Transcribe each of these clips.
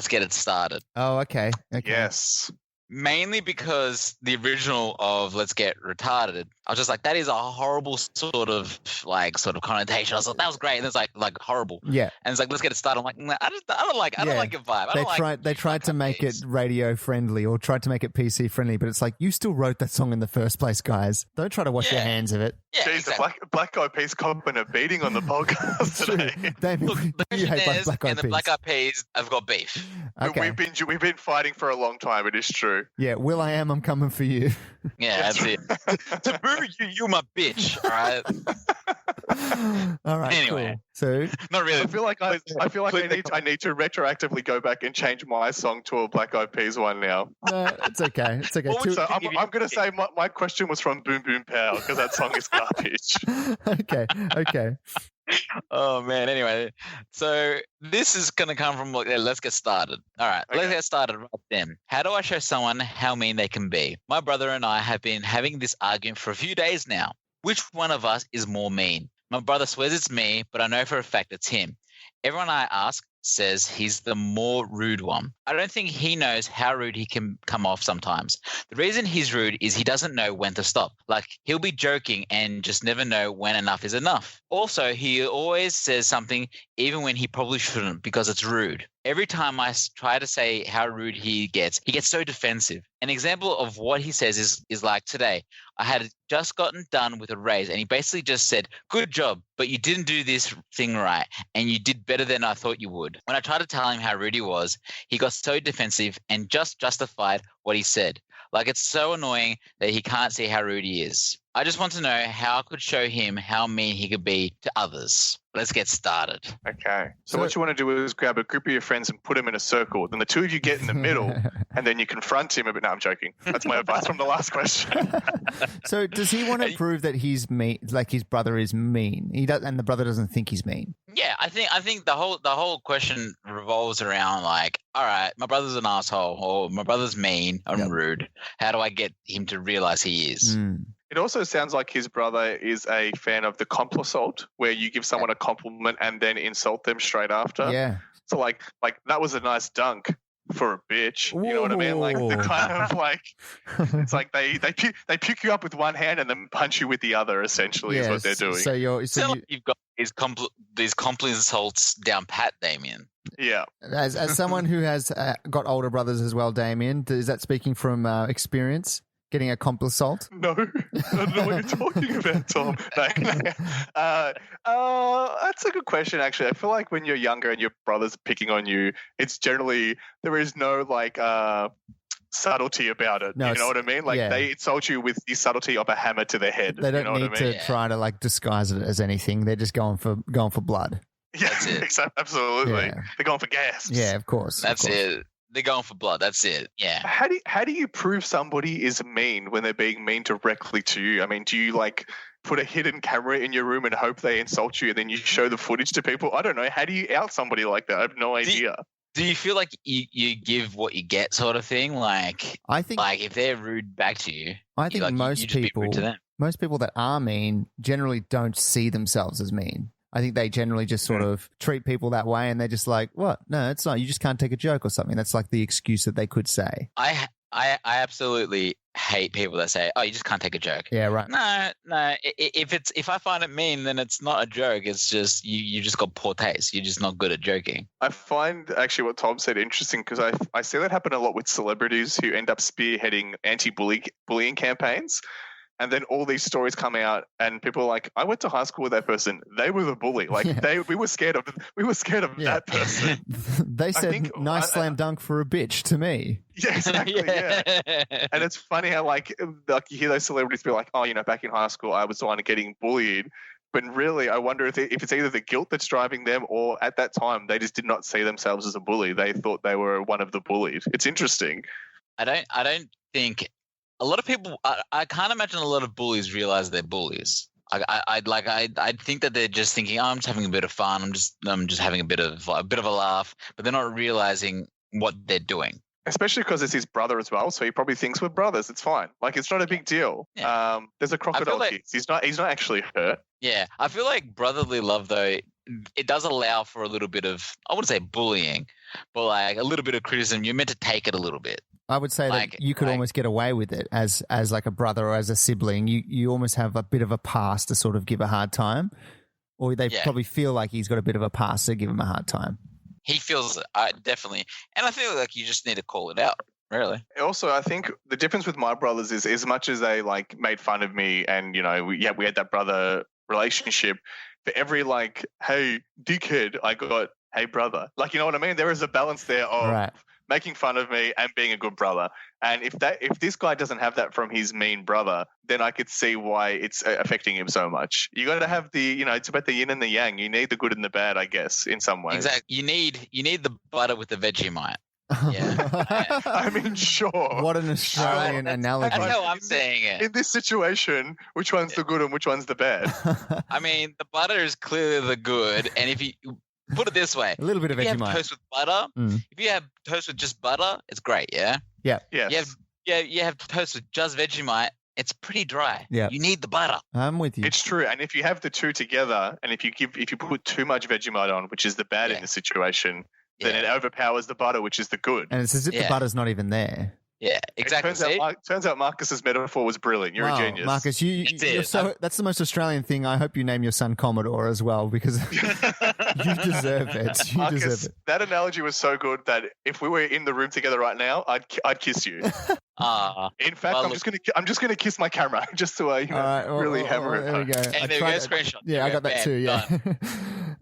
Let's Get It Started. Oh, okay. Yes. Mainly because the original of Let's Get Retarded, I was just like, that is a horrible sort of connotation. I was like, that was great. And it's like horrible. Yeah. And it's like, Let's Get It Started. I'm like, nah, I don't like your vibe. They tried to make it radio friendly or tried to make it PC friendly, but it's like, you still wrote that song in the first place, guys. Don't try to wash your hands of it. Yeah, Jeez, exactly. the Black Eyed Peas copping a beating on the podcast today. Damien, Look, the you hate question is, Black Eyed and the Peas. Black Eyed Peas have got beef. Okay. We've been fighting for a long time. It is true. Yeah, Will I Am, I'm coming for you. Yeah, that's it. Taboo, you my bitch. All right. All right. Anyway. Cool. So Not really. I feel like I need to retroactively go back and change my song to a Black Eyed Peas one now. it's okay. It's okay. What would So I'm going to say my question was from Boom Boom Pow because that song is garbage. Okay. Oh man. Anyway, so this is gonna come from Let's Get Started. All right, Okay. Let's get started right then. How do I show someone how mean they can be? My brother and I have been having this argument for a few days now. Which one of us is more mean? My brother swears it's me, but I know for a fact it's him. Everyone I ask says he's the more rude one. I don't think he knows how rude he can come off sometimes. The reason he's rude is he doesn't know when to stop. Like, he'll be joking and just never know when enough is enough. Also, he always says something even when he probably shouldn't because it's rude. Every time I try to say how rude he gets so defensive. An example of what he says is like today. I had just gotten done with a raise and he basically just said, "Good job, but you didn't do this thing right and you did better than I thought you would." When I tried to tell him how rude he was, he got so defensive and just justified what he said. Like, it's so annoying that he can't see how rude he is. I just want to know how I could show him how mean he could be to others. Let's get started. Okay. So what you want to do is grab a group of your friends and put them in a circle. Then the two of you get in the middle and then you confront him a bit. No, I'm joking. That's my advice from the last question. So does he want to prove that he's mean, like his brother is mean? He does, and the brother doesn't think he's mean. Yeah, I think the whole question revolves around like, all right, my brother's an asshole or my brother's mean and rude. How do I get him to realize he is? It also sounds like his brother is a fan of the complisalt, where you give someone a compliment and then insult them straight after. Yeah. So like that was a nice dunk for a bitch. You know what I mean? Like the kind of like it's like they pick you up with one hand and then punch you with the other. Essentially, is what they're doing. So you've got these complisals down pat, Damien. Yeah. As someone who has got older brothers as well, Damien, is that speaking from experience? Getting a complisalt? No, I don't know what you're talking about, Tom. That's a good question, actually. I feel like when you're younger and your brother's picking on you, it's generally there is no like subtlety about it. No, you know what I mean? Like they insult you with the subtlety of a hammer to the head. They don't you know need what I mean? to try to like disguise it as anything. They're just going for blood. Yeah, absolutely. Yeah. They're going for gas. Yeah, of course. That's it. They're going for blood. That's it. Yeah. How do you prove somebody is mean when they're being mean directly to you? I mean, do you like put a hidden camera in your room and hope they insult you and then you show the footage to people? I don't know. How do you out somebody like that? I have no idea. Do you feel like you give what you get sort of thing? Like, I think like if they're rude back to you, I think most people that are mean generally don't see themselves as mean. I think they generally just sort of treat people that way and they're just like, what? No, it's not. You just can't take a joke or something. That's like the excuse that they could say. I absolutely hate people that say, "Oh, you just can't take a joke." Yeah, right. No. If I find it mean, then it's not a joke. It's just you just got poor taste. You're just not good at joking. I find actually what Tom said interesting because I see that happen a lot with celebrities who end up spearheading anti-bullying campaigns. And then all these stories come out, and people are like, "I went to high school with that person. They were the bully. Like we were scared of that person." They said, "Nice slam dunk for a bitch" to me. Yeah, exactly. Yeah. And it's funny how like you hear those celebrities be like, "Oh, back in high school, I was the one getting bullied." But really, I wonder if it's either the guilt that's driving them, or at that time they just did not see themselves as a bully. They thought they were one of the bullied. It's interesting. I don't think. A lot of people, I can't imagine a lot of bullies realize they're bullies. I think that they're just thinking, "Oh, I'm just having a bit of fun. I'm just having a bit of a laugh," but they're not realizing what they're doing. Especially because it's his brother as well, so he probably thinks we're brothers. It's fine. Like it's not a big deal. Yeah. There's a crocodile kiss. He's not actually hurt. Yeah, I feel like brotherly love though it does allow for a little bit of, I wouldn't say bullying, but like a little bit of criticism. You're meant to take it a little bit. I would say that you could almost get away with it as like a brother or as a sibling. You almost have a bit of a pass to sort of give a hard time, or they probably feel like he's got a bit of a pass to give him a hard time. He feels it, definitely. And I feel like you just need to call it out, really. Also, I think the difference with my brothers is as much as they like made fun of me and, you know, we had that brother relationship, for every like, hey, dickhead, I got, hey, brother. Like, you know what I mean? There is a balance there of making fun of me and being a good brother. And if this guy doesn't have that from his mean brother, then I could see why it's affecting him so much. You got to have the, you know, it's about the yin and the yang. You need the good and the bad, I guess, in some ways. Exactly. You need the butter with the Vegemite. Yeah. I mean, sure. What an Australian analogy. That's how I'm saying it. In this situation, which one's the good and which one's the bad? I mean, the butter is clearly the good. And if you put it this way, a little bit of Vegemite. If you have toast with butter, if you have toast with just butter, it's great, yeah? Yeah. Yes. You have toast with just Vegemite, it's pretty dry. Yeah. You need the butter. I'm with you. It's true. And if you have the two together and if you put too much Vegemite on, which is the bad in the situation, then it overpowers the butter, which is the good. And it's as if the butter's not even there. Yeah, exactly. Turns out Marcus's metaphor was brilliant. You're a genius. Marcus, you're that's the most Australian thing. I hope you name your son Commodore as well, because you deserve it. Marcus, deserve it. That analogy was so good that if we were in the room together right now, I'd kiss you. In fact, I'm just gonna kiss my camera just to really hammer it. There we go. And there you go, screenshot. Yeah, I got that too.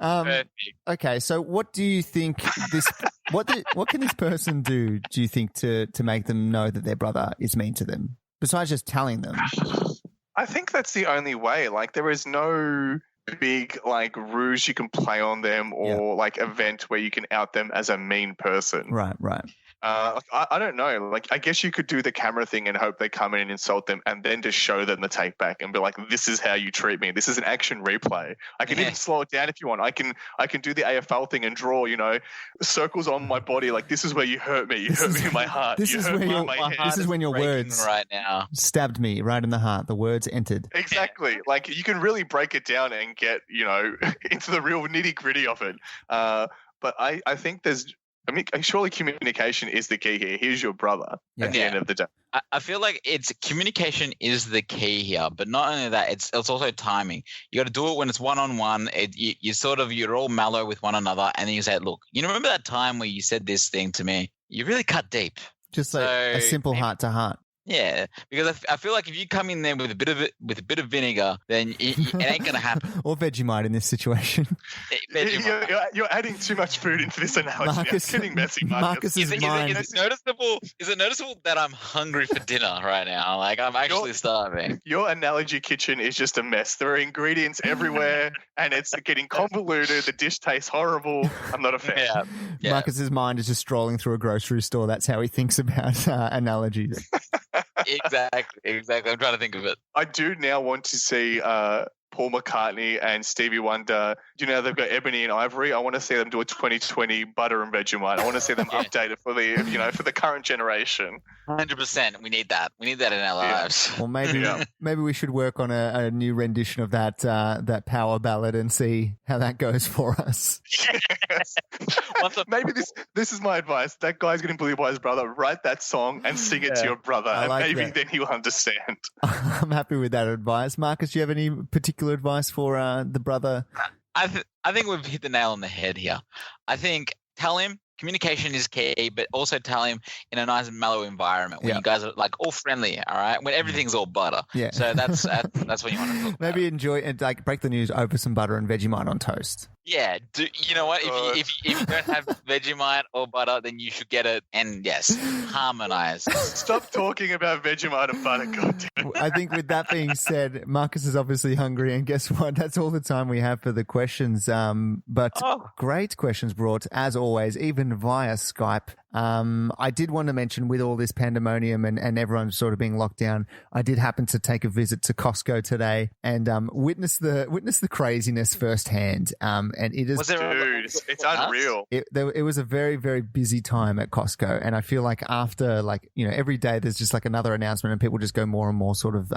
Yeah. Okay, so what do you think this? What can this person do? Do you think to make them know that their brother is mean to them, besides just telling them? I think that's the only way. Like, there is no big like ruse you can play on them or like event where you can out them as a mean person. Right. I don't know. Like, I guess you could do the camera thing and hope they come in and insult them and then just show them the take back and be like, this is how you treat me. This is an action replay. I can even slow it down if you want. I can do the AFL thing and draw, you know, circles on my body. Like, this is where you hurt me. You hurt me in my heart. This is when your words right now stabbed me right in the heart. The words entered. Exactly. Like, you can really break it down and get, you know, into the real nitty gritty of it. But I think surely communication is the key here. Here's your brother at the end of the day. I feel like communication is the key here, but not only that, it's also timing. You got to do it when it's one-on-one. You're all mellow with one another, and then you say, look, you remember that time where you said this thing to me? You really cut deep. Just like a simple heart to heart. Yeah, because I feel like if you come in there with a bit of vinegar, then it ain't gonna happen. Or Vegemite in this situation. You're adding too much food into this analogy. It's getting messy, Marcus. Is it noticeable? Is it noticeable that I'm hungry for dinner right now? Like, I'm actually starving. Your analogy kitchen is just a mess. There are ingredients everywhere, and it's getting convoluted. The dish tastes horrible. I'm not a fan. Yeah. Marcus's mind is just strolling through a grocery store. That's how he thinks about analogies. Exactly. I'm trying to think of it. I do now want to see Paul McCartney and Stevie Wonder. You know, they've got Ebony and Ivory. I want to see them do a 2020 butter and Vegemite. I want to see them update it for the current generation. 100%. We need that. We need that in our lives. Well, maybe we should work on a new rendition of that power ballad and see how that goes for us. Yes. Maybe this is my advice. That guy's getting bullied by his brother. Write that song and sing it to your brother, and maybe then he'll understand. I'm happy with that advice. Marcus, do you have any particular advice for the brother? I think we've hit the nail on the head here. I think tell him communication is key, but also tell him in a nice mellow environment when you guys are like all friendly, all right? When everything's all butter. Yeah. So that's what you want to talk Maybe enjoy and like break the news over some butter and Vegemite on toast. Yeah. You know what? If you don't have Vegemite or butter, then you should get it and harmonize. Stop talking about Vegemite and butter, goddamn. I think with that being said, Marcus is obviously hungry, and guess what? That's all the time we have for the questions. But great questions brought, as always, even via Skype. I did want to mention, with all this pandemonium and everyone sort of being locked down, I did happen to take a visit to Costco today and witness the craziness firsthand. And it is, it's unreal. It was a very, very busy time at Costco, and I feel like after every day there's just like another announcement, and people just go more and more sort of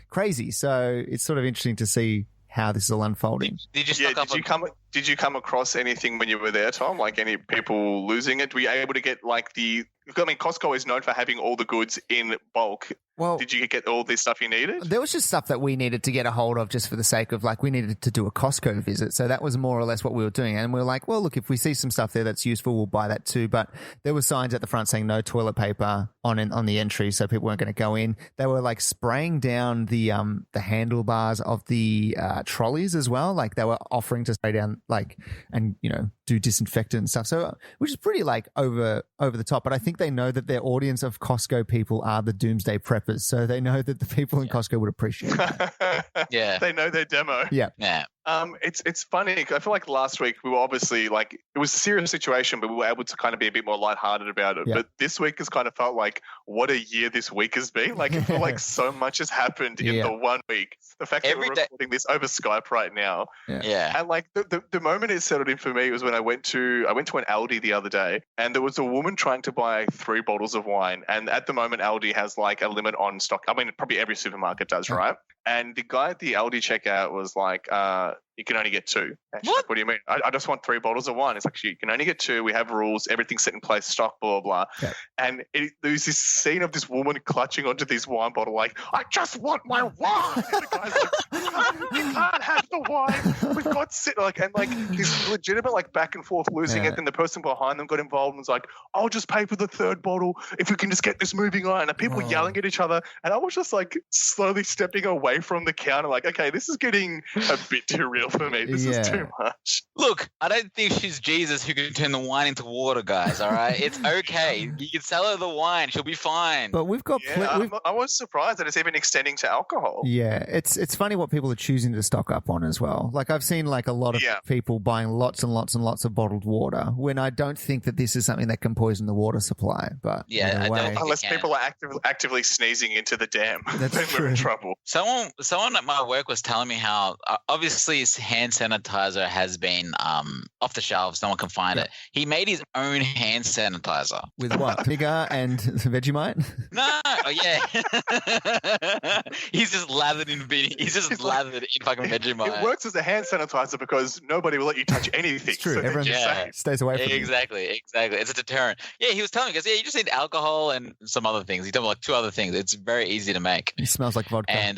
crazy. So it's sort of interesting to see how this is all unfolding. Did Did you come across anything when you were there, Tom? Like any people losing it? Were you able to get like Costco is known for having all the goods in bulk. Well, did you get all this stuff you needed? There was just stuff that we needed to get a hold of just for the sake of we needed to do a Costco visit. So that was more or less what we were doing. And we were like, well, look, if we see some stuff there that's useful, we'll buy that too. But there were signs at the front saying no toilet paper on the entry. So people weren't going to go in. They were spraying down the handlebars of the trolleys as well. They were offering to spray down and, do disinfectant and stuff. So, which is pretty over the top. But I think they know that their audience of Costco people are the doomsday preppers. So they know that the people in Costco would appreciate that. Yeah. They know their demo. Yeah. Yeah. It's funny. I feel like last week we were obviously it was a serious situation, but we were able to kind of be a bit more lighthearted about it. Yeah. But this week has kind of felt like what a year this week has been. I feel like so much has happened in the 1 week. The fact that we're recording this over Skype right now. Yeah. And the moment it settled in for me was when I went to an Aldi the other day, and there was a woman trying to buy 3 bottles of wine. And at the moment, Aldi has a limit on stock. I mean, probably every supermarket does, right? And the guy at the Aldi checkout was like, you can only get 2. What do you mean? I just want 3 bottles of wine. It's like, you can only get 2. We have rules. Everything's set in place, stock, blah, blah, blah. Okay. And there's this scene of this woman clutching onto this wine bottle I just want my wine. And the guy's like, you can't have the wine. We've got this legitimate back and forth losing it. And the person behind them got involved and was like, I'll just pay for the 3rd bottle if we can just get this moving on. And people yelling at each other. And I was just slowly stepping away from the counter okay, this is getting a bit too real for me. This is too much. Look, I don't think she's Jesus who can turn the wine into water, guys, all right? It's okay. You can sell her the wine. She'll be fine. But we've got... I was surprised that it's even extending to alcohol. Yeah, it's funny what people are choosing to stock up on as well. I've seen a lot of people buying lots and lots and lots of bottled water when I don't think that this is something that can poison the water supply. But unless people are actively sneezing into the dam, then we're in trouble. Someone at my work was telling me how obviously hand sanitizer has been off the shelves. No one can find it. He made his own hand sanitizer. With what? Vinegar and Vegemite? No. Oh, yeah. He's just lathered in lathered in fucking Vegemite. It works as a hand sanitizer because nobody will let you touch anything. It's true. So everyone stays away from it. Exactly. It's a deterrent. Yeah, he was telling me, you just need alcohol and some other things. He told me 2 other things. It's very easy to make. It smells like vodka. And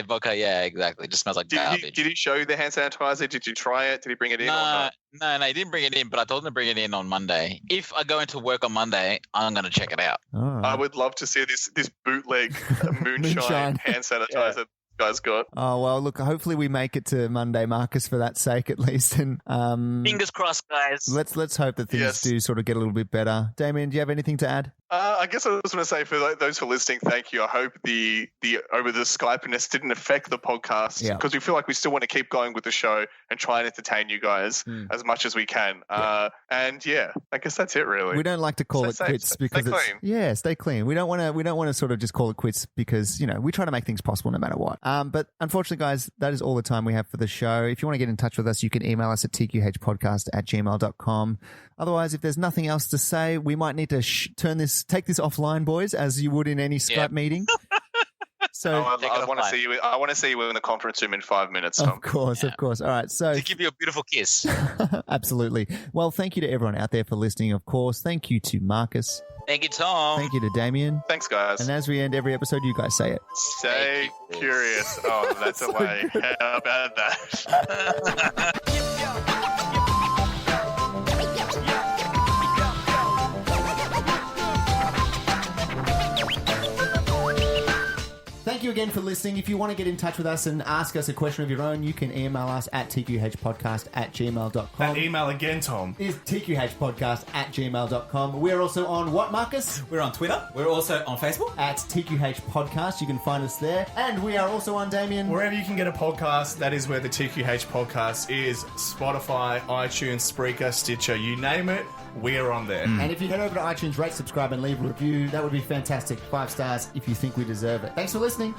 vodka, exactly. It just smells like garbage. Did he show you the hand sanitizer? Did you try it? Did he bring it in? Or not? No, he didn't bring it in, but I told him to bring it in on Monday. If I go into work on Monday, I'm going to check it out. Oh. I would love to see this bootleg moonshine hand sanitizer. Guys got. Oh, well, look, hopefully we make it to Monday, Marcus, for that sake at least. And fingers crossed, guys. Let's hope that things do sort of get a little bit better. Damien, do you have anything to add? I guess I just want to say for those who are listening, thank you. I hope the over the Skypeness didn't affect the podcast because we feel like we still want to keep going with the show and try and entertain you guys as much as we can. I guess that's it really. We don't like to call it quits because stay clean. Yeah, stay clean. We don't want to sort of just call it quits because we try to make things possible no matter what. But unfortunately, guys, that is all the time we have for the show. If you want to get in touch with us, you can email us at tqhpodcast@gmail.com. Otherwise, if there's nothing else to say, we might need to take this offline, boys, as you would in any Skype meeting. So I want to see you. I want to see you in the conference room in 5 minutes. Tom. Of course. All right. So to give you a beautiful kiss. Absolutely. Well, thank you to everyone out there for listening. Of course, thank you to Marcus. Thank you, Tom. Thank you to Damien. Thanks, guys. And as we end every episode, you guys say it. Stay curious. Oh, that's a way. How about that? Thank you again for listening. If you want to get in touch with us and ask us a question of your own, you can email us at tqhpodcast@gmail.com. That email again, Tom. Is tqhpodcast@gmail.com. We're also on what, Marcus? We're on Twitter. We're also on Facebook. At TQH Podcast. You can find us there. And we are also on, Damien. Wherever you can get a podcast, that is where the TQH Podcast is. Spotify, iTunes, Spreaker, Stitcher, you name it. We're on there. And if you head over to iTunes, rate, subscribe, and leave a review, that would be fantastic. 5 stars if you think we deserve it. Thanks for listening.